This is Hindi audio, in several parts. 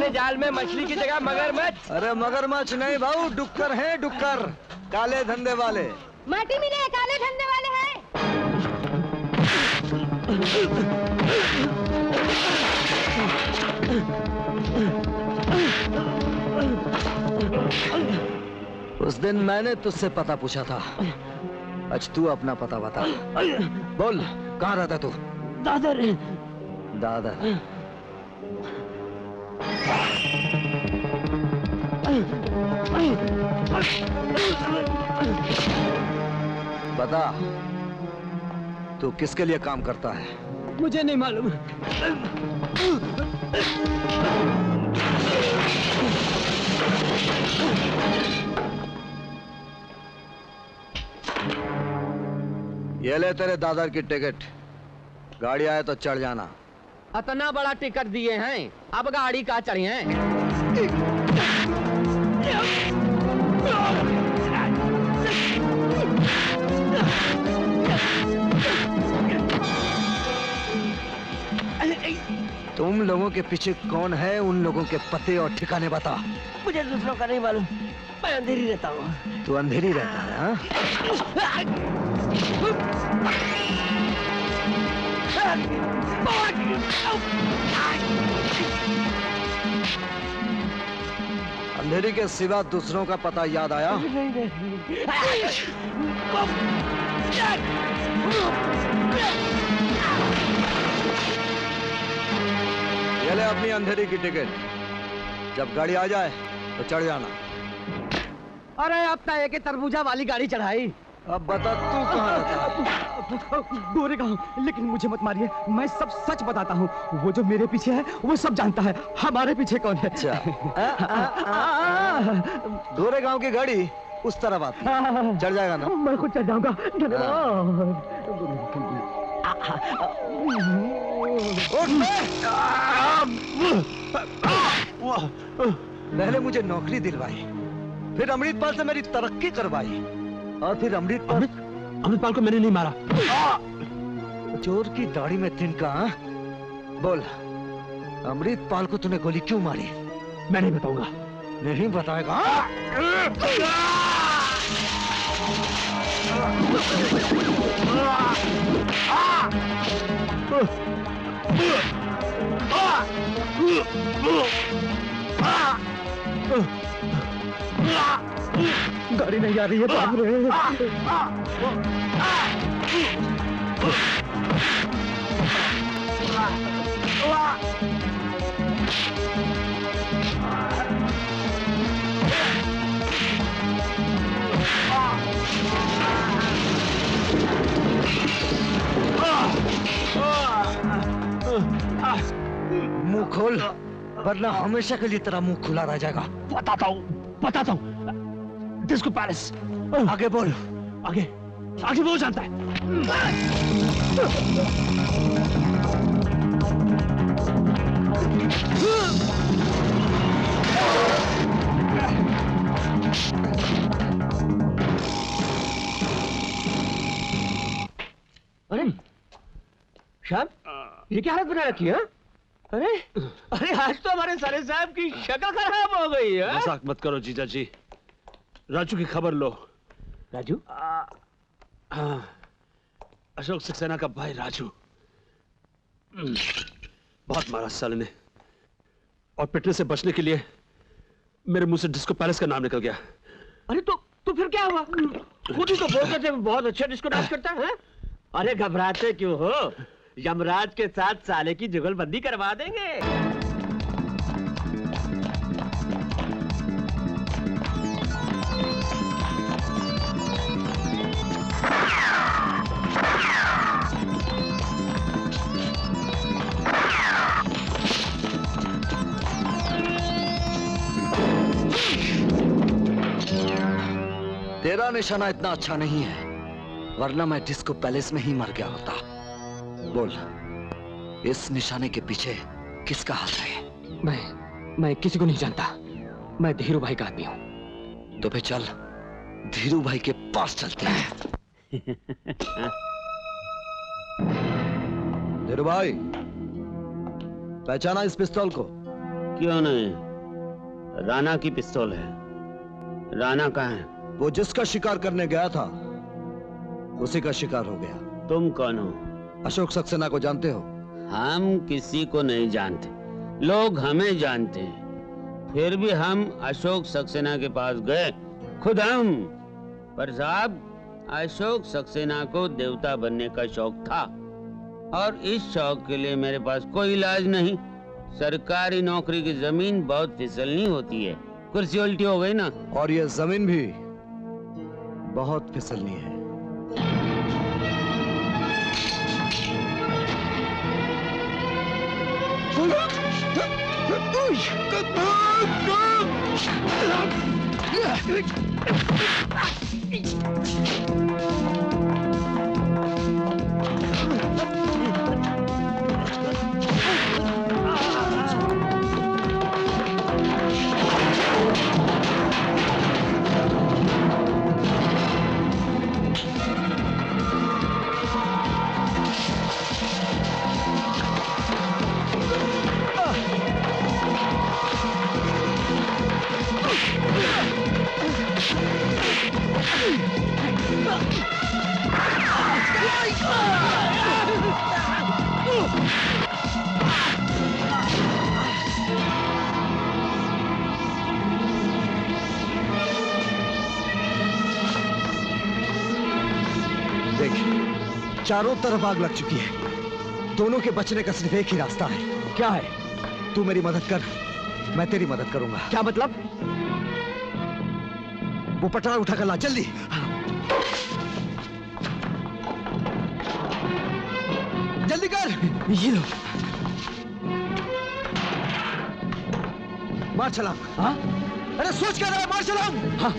जाल में मछली की जगह मगरमच्छ। अरे मगरमच्छ नहीं भाऊ, डुक्कर हैं, डुक्कर, काले धंधे वाले। माटी मिले काले धंधे वाले हैं। उस दिन मैंने तुझसे पता पूछा था, आज तू अपना पता बता। बोल, कहाँ रहता तू? दादर। दादर। बता, तू किसके लिए काम करता है? मुझे नहीं मालूम। ये ले तेरे दादर की टिकट, गाड़ी आए तो चढ़ जाना। इतना बड़ा टिकट दिए हैं, अब गाड़ी का चढ़ी हैं? तुम लोगों के पीछे कौन है? उन लोगों के पते और ठिकाने बता। मुझे दूसरों का नहीं मालूम, मैं अंधेरी रहता हूँ। तू अंधेरी रहता है? हाँ? अंधेरी के सिवा दूसरों का पता याद आया? ये ले अपनी अंधेरी की टिकट, जब गाड़ी आ जाए तो चढ़ जाना। अरे अब तय है कि तरबूजा वाली गाड़ी चढ़ाई। अब बता तू कहाँ रहता है? गोरेगांव। लेकिन मुझे मत मारिए, मैं सब सच बताता हूँ। वो जो मेरे पीछे है वो सब जानता है, हमारे पीछे कौन है। अच्छा। गोरेगांव की गाड़ी उस तरफ आती है, चढ़ जाएगा ना? मैं खुद चढ़ जाऊंगा। पहले मुझे नौकरी दिलवाई, फिर अमृतपाल से मेरी तरक्की करवाई, और फिर अमृतपाल को मैंने नहीं मारा। चोर की दाढ़ी में तिनका। बोल, अमृतपाल को तूने गोली क्यों मारी? मैं नहीं बताऊंगा। नहीं बताएगा? गाड़ी नहीं आ रही है। बाप रे। मुंह खोल, वरना हमेशा के लिए तेरा मुंह खुला रह जाएगा। बताता हूँ। Disco palace. आगे बोल। आगे वो जानता है। अरे साहब, ये क्या हालत बना रखी है? अरे आज तो हमारे साले साहब की शक्ल खराब हो गई है। मजाक मत करो जीजा जी। राजू की खबर लो। राजू? हाँ, अशोक सक्सेना का भाई राजू। बहुत मारा साले ने, और पिटने से बचने के लिए मेरे मुंह से डिस्को पैलेस का नाम निकल गया। अरे तो फिर क्या हुआ? खुद ही तो बोलते थे बहुत अच्छा डिस्को डांस करता है। अरे घबराते क्यों हो? यमराज के साथ साले की जुगलबंदी करवा देंगे। तेरा निशाना इतना अच्छा नहीं है, वरना मैं डिस्को पैलेस में ही मर गया होता। बोल, इस निशाने के पीछे किसका हाथ है? मैं किसी को नहीं जानता। मैं धीरू भाई का आदमी हूँ। तो फिर चल, धीरू भाई के पास चलते हैं। धीरू भाई, पहचाना इस पिस्तौल को? क्यों नहीं, राणा की पिस्तौल है। राणा कहाँ है? वो जिसका शिकार करने गया था उसी का शिकार हो गया। तुम कौन हो? अशोक सक्सेना को जानते हो? हम किसी को नहीं जानते, लोग हमें जानते हैं। फिर भी हम अशोक सक्सेना के पास गए, खुद हम। पर साहब, अशोक सक्सेना को देवता बनने का शौक था, और इस शौक के लिए मेरे पास कोई इलाज नहीं। सरकारी नौकरी की जमीन बहुत फिसलनी होती है, कुर्सी उल्टी हो गई ना। और ये जमीन भी बहुत फिसलनी है। देख, चारों तरफ आग लग चुकी है। दोनों के बचने का सिर्फ एक ही रास्ता है। क्या है? तू मेरी मदद कर, मैं तेरी मदद करूंगा। क्या मतलब? वो पटरा उठा कर ला, जल्दी। जल्दी कर। ये लो। मार छलांग। हाँ? अरे सोच कर रहा है, मार छलांग। हाँ।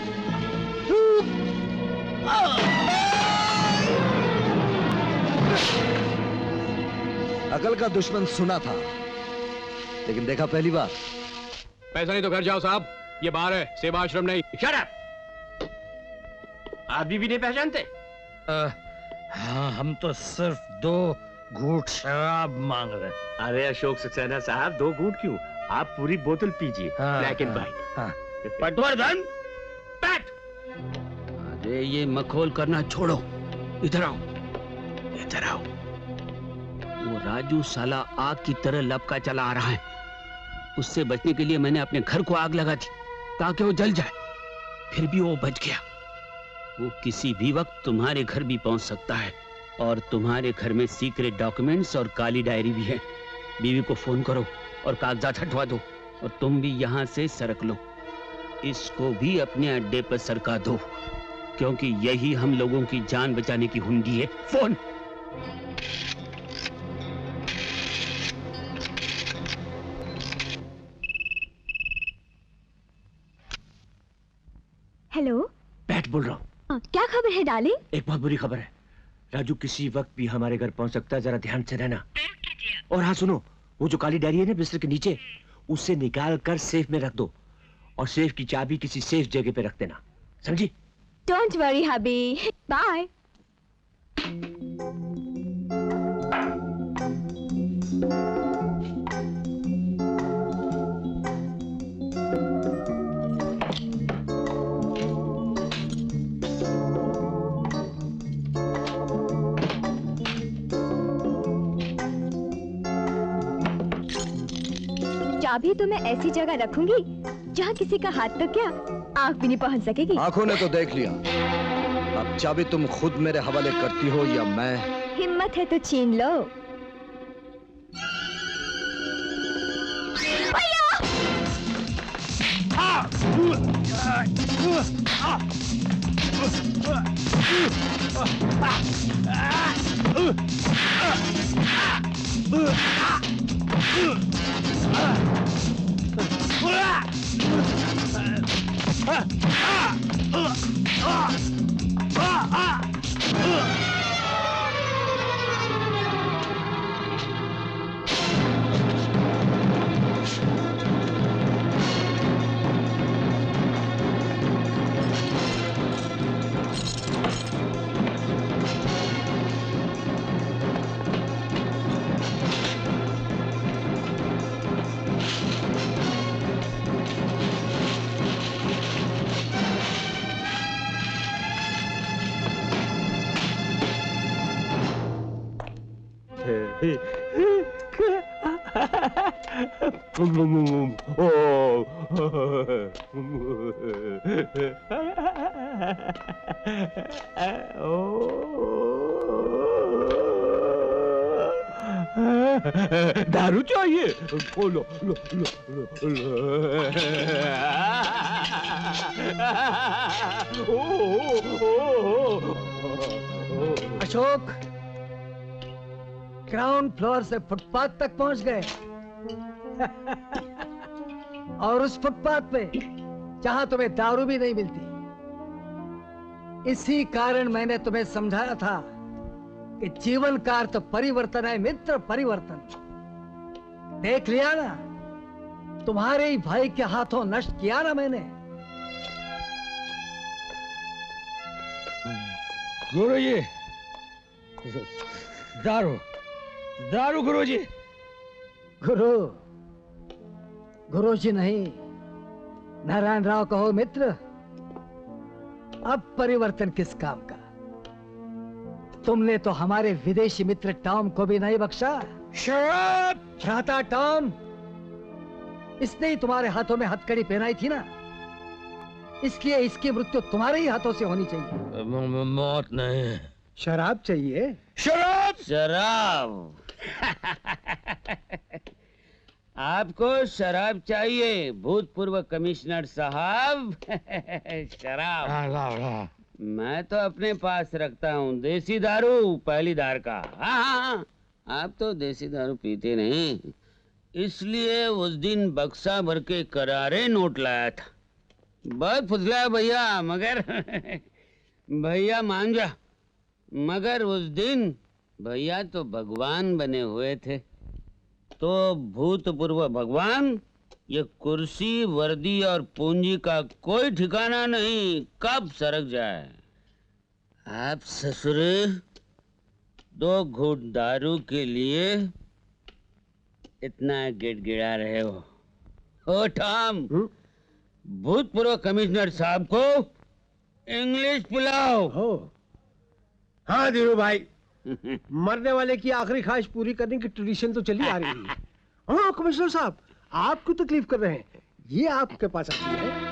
अकल का दुश्मन सुना था, लेकिन देखा पहली बार। पैसा नहीं तो घर जाओ साहब, ये बाहर है, सेवा आश्रम नहीं। Shut up! आदमी भी नहीं पहचानते? हाँ, हम तो सिर्फ 2 घूंट शराब मांग रहे। अरे अशोक सक्सेना साहब, 2 घूंट क्यों, आप पूरी बोतल पीजिए। हाँ, ब्लैक एंड हाँ, व्हाइट। हाँ। पटवर्धन, बैठ। अरे ये मखौल करना छोड़ो, इधर आओ, इधर आओ। वो राजू साला आग की तरह लपका चला आ रहा है। उससे बचने के लिए मैंने अपने घर को आग लगा दी ताकि वो जल जाए, फिर भी वो बच गया। वो किसी भी वक्त तुम्हारे घर भी पहुंच सकता है, और तुम्हारे घर में सीक्रेट डॉक्यूमेंट्स और काली डायरी भी है। बीवी को फोन करो और कागजात हटवा दो, और तुम भी यहाँ से सरक लो। इसको भी अपने अड्डे पर सरका दो, क्योंकि यही हम लोगों की जान बचाने की हुंडी है। फोन। हेलो। बैठ बोल रहा हूँ। क्या खबर है डार्लिंग? एक बहुत बुरी खबर है। राजू किसी वक्त भी हमारे घर पहुंच सकता है, जरा ध्यान से रहना। और हाँ सुनो, वो जो काली डायरी है ना बिस्तर के नीचे, उसे निकाल कर सेफ में रख दो, और सेफ की चाबी किसी सेफ जगह पे रख देना, समझी? Don't worry hubby, bye. चाबी तो मैं ऐसी जगह रखूंगी जहाँ किसी का हाथ तक क्या आंख भी नहीं पहुँच सकेगी। आंखों ने तो देख लिया, अब चाबी तुम खुद मेरे हवाले करती हो या मैं? हिम्मत है तो छीन लो। Ah! दारू चाहिए? लो लो लो लो अशोक, ग्राउंड फ्लोर से फुटपाथ तक पहुंच गए। और उस फुटपाथ पे जहां तुम्हें दारू भी नहीं मिलती। इसी कारण मैंने तुम्हें समझाया था कि जीवन का अर्थ परिवर्तन है मित्र, परिवर्तन। देख लिया ना, तुम्हारे ही भाई के हाथों नष्ट किया ना मैंने। गुरुजी, दारू दारू गुरुजी। गुरुजी नहीं, नारायण राव कहो मित्र। अब परिवर्तन किस काम का? तुमने तो हमारे विदेशी मित्र टॉम को भी नहीं बख्शा। शराब! भ्राता टॉम, इसने ही तुम्हारे हाथों में हथकड़ी पहनाई थी ना, इसलिए इसकी मृत्यु तुम्हारे ही हाथों से होनी चाहिए। मौत नहीं, शराब चाहिए। शराब! शराब। आपको शराब चाहिए भूतपूर्व कमिश्नर साहब? शराब मैं तो अपने पास रखता हूँ, देसी दारू, पहली धार का। हाँ, आप तो देसी दारू पीते नहीं, इसलिए उस दिन बक्सा भर के करारे नोट लाया था। बहुत फुसला भैया, मगर भैया मान जा, मगर उस दिन भैया तो भगवान बने हुए थे। तो भूतपूर्व भगवान, ये कुर्सी, वर्दी और पूंजी का कोई ठिकाना नहीं, कब सरक जाए। आप ससुरे 2 घूंट दारू के लिए इतना गिड़गिड़ा रहे हो। ओ टॉम, भूतपूर्व कमिश्नर साहब को इंग्लिश पिलाओ। हाँ धीरू भाई, मरने वाले की आखिरी ख्वाहिश पूरी करने की ट्रेडिशन तो चली आ रही है। हाँ कमिश्नर साहब, आप क्यों तकलीफ कर रहे हैं? ये आपके पास आती है।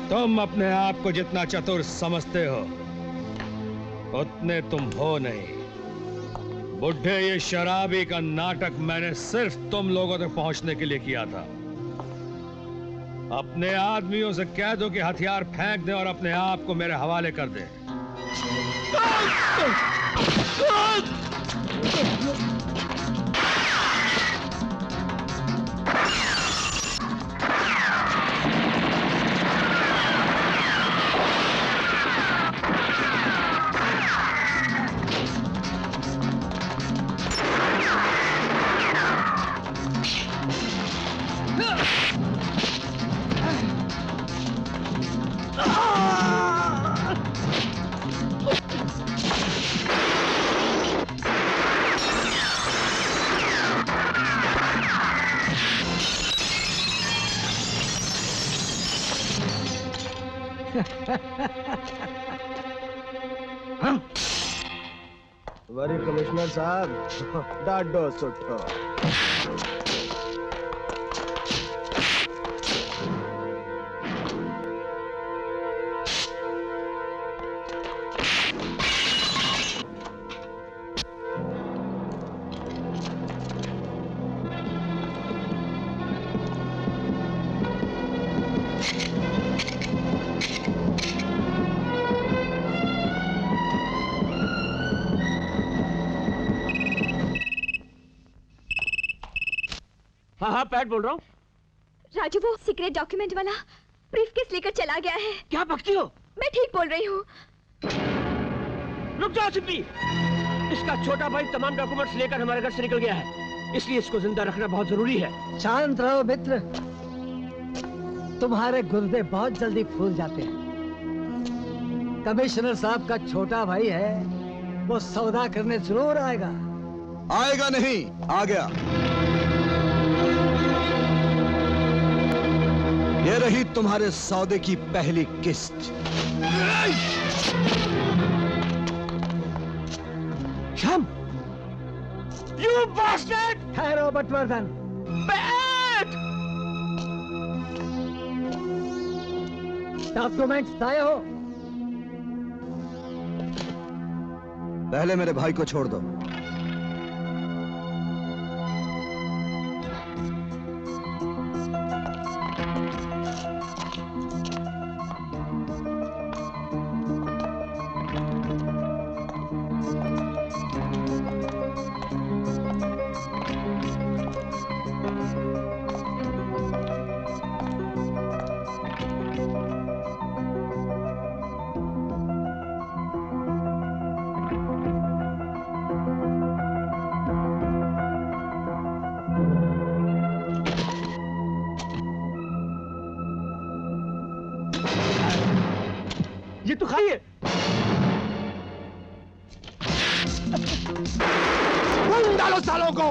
तुम अपने आप को जितना चतुर समझते हो उतने तुम हो नहीं। बुढ़े, ये शराबी का नाटक मैंने सिर्फ तुम लोगों तक पहुंचने के लिए किया था। अपने आदमियों से कह दो कि हथियार फेंक दें और अपने आप को मेरे हवाले कर दें। वरी कमिश्नर साहब, डाडो सुठो। हाँ हाँ पैट बोल रहा हूँ। राजू वो सीक्रेट डॉक्यूमेंट वाला ब्रीफकेस लेकर चला गया है। क्या बकती हो? मैं ठीक बोल रही हूँ। रुक जाओ सिप्पी। इसका छोटा भाई तमाम डॉक्यूमेंट्स लेकर हमारे घर से निकल गया है, इसलिए इसको जिंदा रखना बहुत जरूरी है। शांत रहो मित्र, तुम्हारे गुर्दे बहुत जल्दी फूल जाते हैं। कमिश्नर साहब का छोटा भाई है, वो सौदा करने जरूर आएगा। आएगा नहीं, आ गया। ये रही तुम्हारे सौदे की पहली किस्त। Shyam, you bastard! ठहरो बटवर्धन। डॉक्यूमेंट्स लाए हो? पहले मेरे भाई को छोड़ दो। ये तो खाइए। डालो सालों को।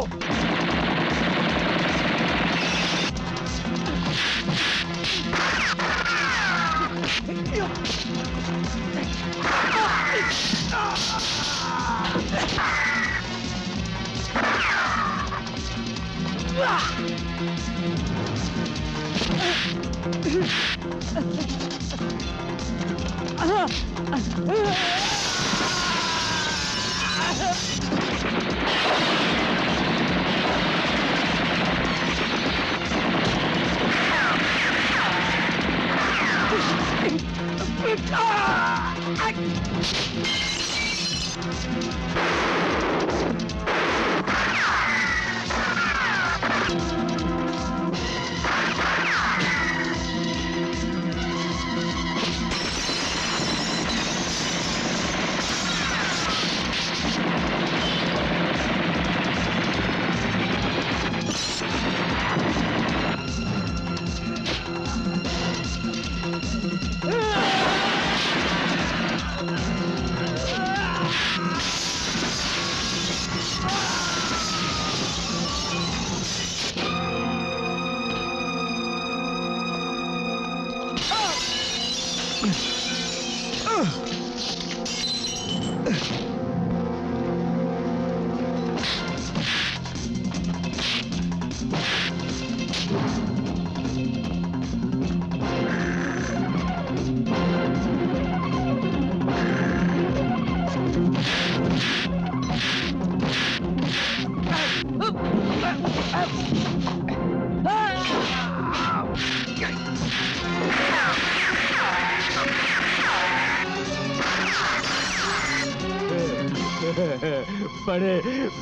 बड़े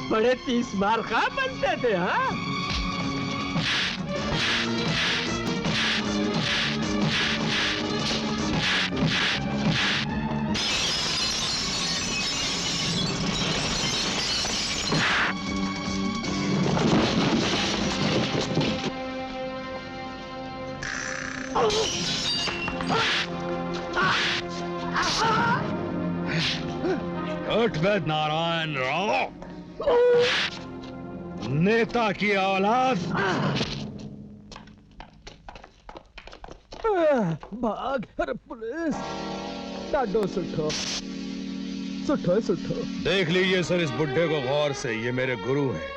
बड़े 30 बार खा बनते थे। हाँ, उठ बे नारायण राव, नेता की औलाद। भाग। अरे पुलिस, डाडो सुठो सुठो सुठो। देख लीजिए सर इस बुड्ढे को गौर से, ये मेरे गुरु हैं,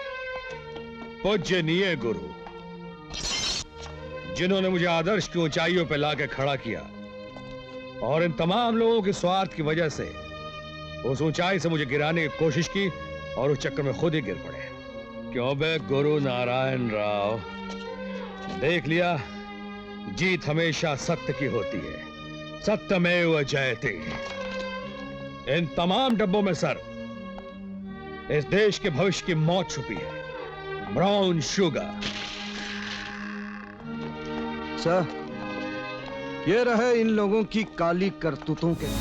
पूज्यनीय गुरु, जिन्होंने मुझे आदर्श की ऊंचाइयों पर लाके खड़ा किया और इन तमाम लोगों के स्वार्थ की वजह से उस ऊंचाई से मुझे गिराने की कोशिश की और उस चक्कर में खुद ही गिर पड़े। क्यों बे गुरु नारायण राव, देख लिया, जीत हमेशा सत्य की होती है, सत्यमेव जयते। इन तमाम डब्बों में सर इस देश के भविष्य की मौत छुपी है, ब्राउन शुगर। सर, ये रहे इन लोगों की काली करतूतों के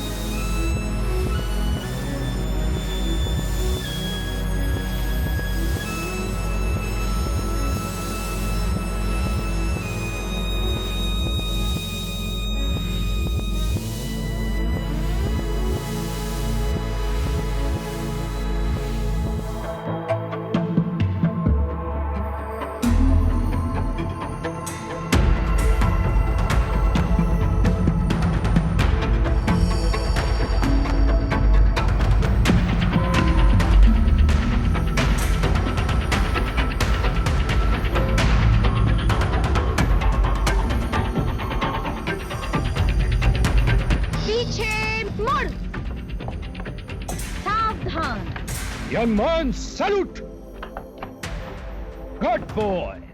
पीछे मुड़, सावधान। Young man, salute! Good boy!